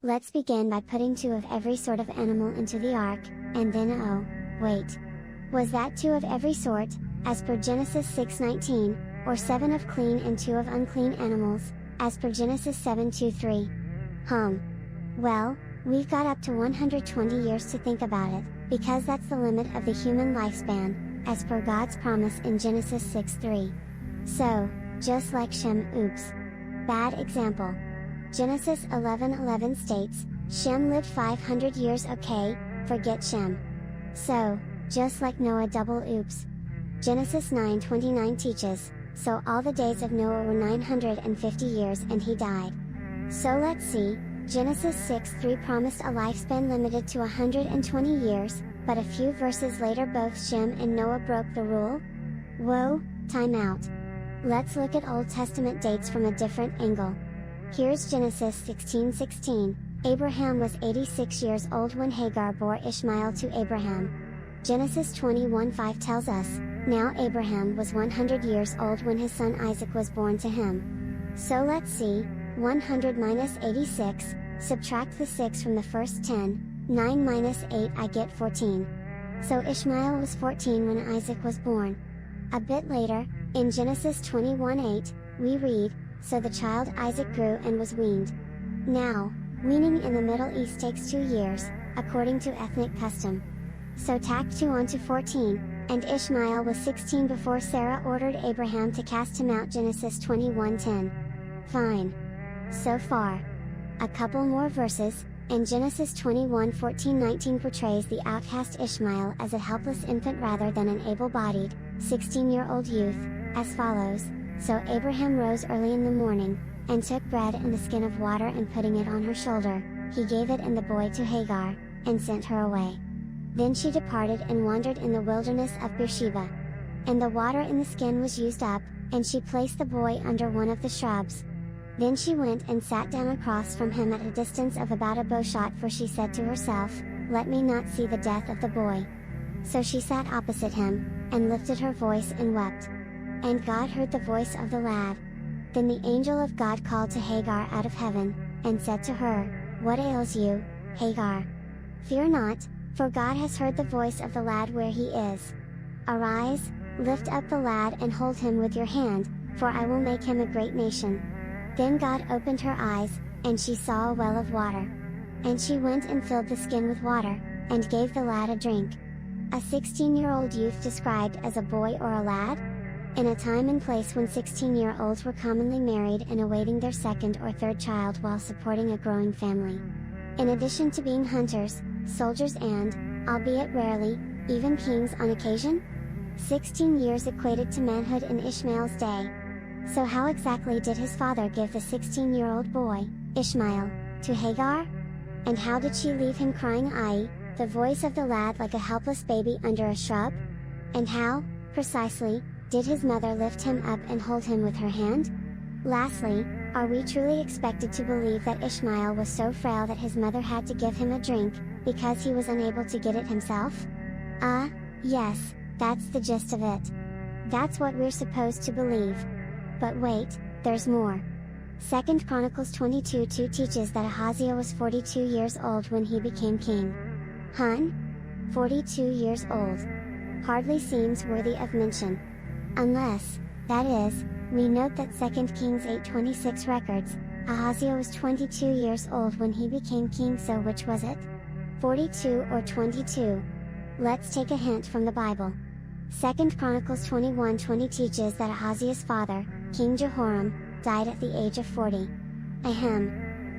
Let's begin by putting 2 of every sort of animal into the ark, and then oh, wait. Was that 2 of every sort, as per Genesis 6:19, or 7 of clean and 2 of unclean animals, as per Genesis 7:2-3? Well, we've got up to 120 years to think about it, because that's the limit of the human lifespan, as per God's promise in Genesis 6:3. So, just like Shem, oops. Bad example. Genesis 11:11 states, Shem lived 500 years. Okay, forget Shem. So, just like Noah, double oops. Genesis 9:29 teaches, so all the days of Noah were 950 years and he died. So let's see, Genesis 6:3 promised a lifespan limited to 120 years, but a few verses later both Shem and Noah broke the rule? Whoa, time out. Let's look at Old Testament dates from a different angle. Here's Genesis 16:16, Abraham was 86 years old when Hagar bore Ishmael to Abraham. Genesis 21:5 tells us, now Abraham was 100 years old when his son Isaac was born to him. So let's see, 100 minus 86, subtract the 6 from the first 10, 9 minus 8 I get 14. So Ishmael was 14 when Isaac was born. A bit later, in Genesis 21:8, we read, so the child Isaac grew and was weaned. Now, weaning in the Middle East takes 2 years, according to ethnic custom. So tack 2 onto 14, and Ishmael was 16 before Sarah ordered Abraham to cast him out. Genesis 21:10. Fine. So far. A couple more verses, and Genesis 21:14-19 portrays the outcast Ishmael as a helpless infant rather than an able-bodied, 16-year-old youth, as follows, so Abraham rose early in the morning, and took bread and the skin of water and putting it on her shoulder, he gave it and the boy to Hagar, and sent her away. Then she departed and wandered in the wilderness of Beersheba. And the water in the skin was used up, and she placed the boy under one of the shrubs. Then she went and sat down across from him at a distance of about a bow shot, for she said to herself, let me not see the death of the boy. So she sat opposite him, and lifted her voice and wept. And God heard the voice of the lad. Then the angel of God called to Hagar out of heaven, and said to her, what ails you, Hagar? Fear not, for God has heard the voice of the lad where he is. Arise, lift up the lad and hold him with your hand, for I will make him a great nation. Then God opened her eyes, and she saw a well of water. And she went and filled the skin with water, and gave the lad a drink. A 16-year-old youth described as a boy or a lad? In a time and place when 16-year-olds were commonly married and awaiting their second or third child while supporting a growing family. In addition to being hunters, soldiers and, albeit rarely, even kings on occasion? 16 years equated to manhood in Ishmael's day. So how exactly did his father give the 16-year-old boy, Ishmael, to Hagar? And how did she leave him crying "Ai," the voice of the lad, like a helpless baby under a shrub? And how, precisely, did his mother lift him up and hold him with her hand? Lastly, are we truly expected to believe that Ishmael was so frail that his mother had to give him a drink, because he was unable to get it himself? Yes, that's the gist of it. That's what we're supposed to believe. But wait, there's more. 2 Chronicles 22:2 teaches that Ahaziah was 42 years old when he became king. 42 years old. Hardly seems worthy of mention. Unless, that is, we note that 2 Kings 8:26 records, Ahaziah was 22 years old when he became king. So which was it? 42 or 22? Let's take a hint from the Bible. 2 Chronicles 21:20 teaches that Ahaziah's father, King Jehoram, died at the age of 40.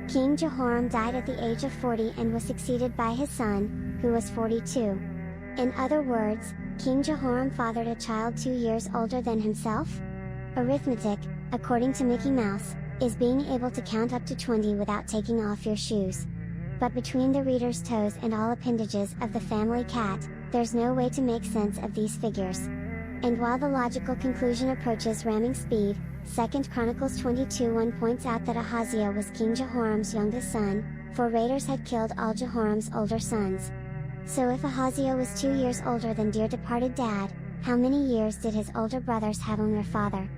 King Jehoram died at the age of 40 and was succeeded by his son, who was 42. In other words, King Jehoram fathered a child 2 years older than himself? Arithmetic, according to Mickey Mouse, is being able to count up to 20 without taking off your shoes. But between the reader's toes and all appendages of the family cat, there's no way to make sense of these figures. And while the logical conclusion approaches ramming speed, 2 Chronicles 22:1 points out that Ahaziah was King Jehoram's youngest son, for raiders had killed all Jehoram's older sons. So if Ahaziah was 2 years older than dear departed dad, how many years did his older brothers have on their father?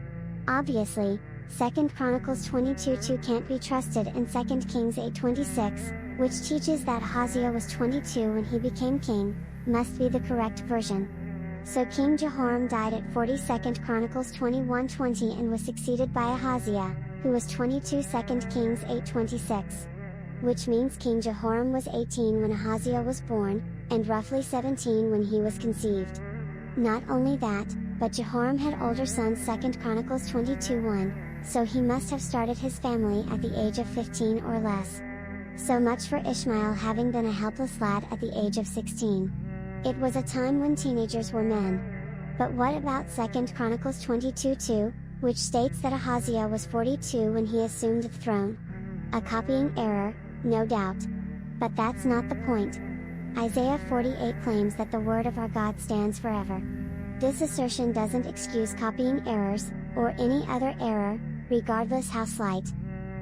Obviously, 2 Chronicles 22:2 can't be trusted, and 2 Kings 8:26, which teaches that Ahaziah was 22 when he became king, must be the correct version. So King Jehoram died at 42 Chronicles 21:20 and was succeeded by Ahaziah, who was 22 2 Kings 8:26. Which means King Jehoram was 18 when Ahaziah was born, and roughly 17 when he was conceived. Not only that, but Jehoram had older sons 2 Chronicles 22:1, so he must have started his family at the age of 15 or less. So much for Ishmael having been a helpless lad at the age of 16. It was a time when teenagers were men. But what about 2 Chronicles 22:2, which states that Ahaziah was 42 when he assumed the throne? A copying error, no doubt. But that's not the point. Isaiah 48 claims that the word of our God stands forever. This assertion doesn't excuse copying errors, or any other error, regardless how slight.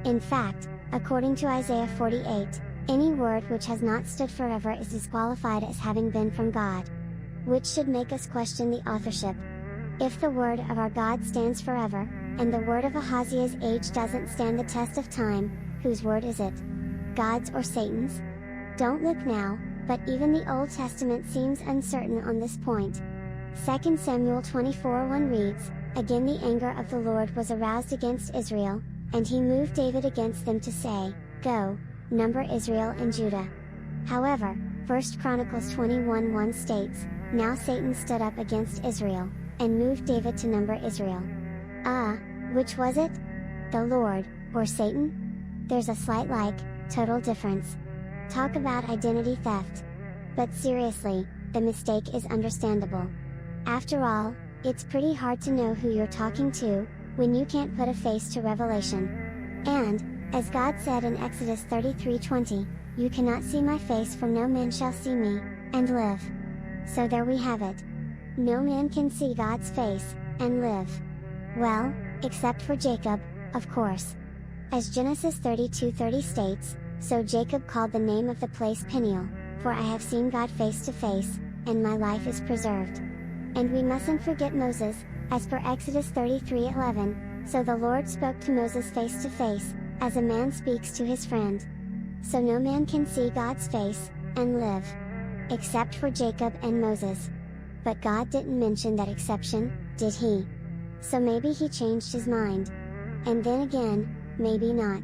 In fact, according to Isaiah 48, any word which has not stood forever is disqualified as having been from God. Which should make us question the authorship. If the word of our God stands forever, and the word of Ahaziah's age doesn't stand the test of time, whose word is it? God's or Satan's? Don't look now, but even the Old Testament seems uncertain on this point. 2 Samuel 24:1 reads, "Again the anger of the Lord was aroused against Israel, and he moved David against them to say, Go, number Israel and Judah." However, 1 Chronicles 21:1 states, "Now Satan stood up against Israel, and moved David to number Israel." Which was it? The Lord, or Satan? There's a slight total difference. Talk about identity theft. But seriously, the mistake is understandable. After all, it's pretty hard to know who you're talking to, when you can't put a face to revelation. And, as God said in Exodus 33:20, "You cannot see my face, for no man shall see me, and live." So there we have it. No man can see God's face, and live. Well, except for Jacob, of course. As Genesis 32:30 states, "So Jacob called the name of the place Peniel, for I have seen God face to face, and my life is preserved." And we mustn't forget Moses, as per Exodus 33:11, "So the Lord spoke to Moses face to face, as a man speaks to his friend." So no man can see God's face, and live. Except for Jacob and Moses. But God didn't mention that exception, did he? So maybe he changed his mind. And then again, maybe not.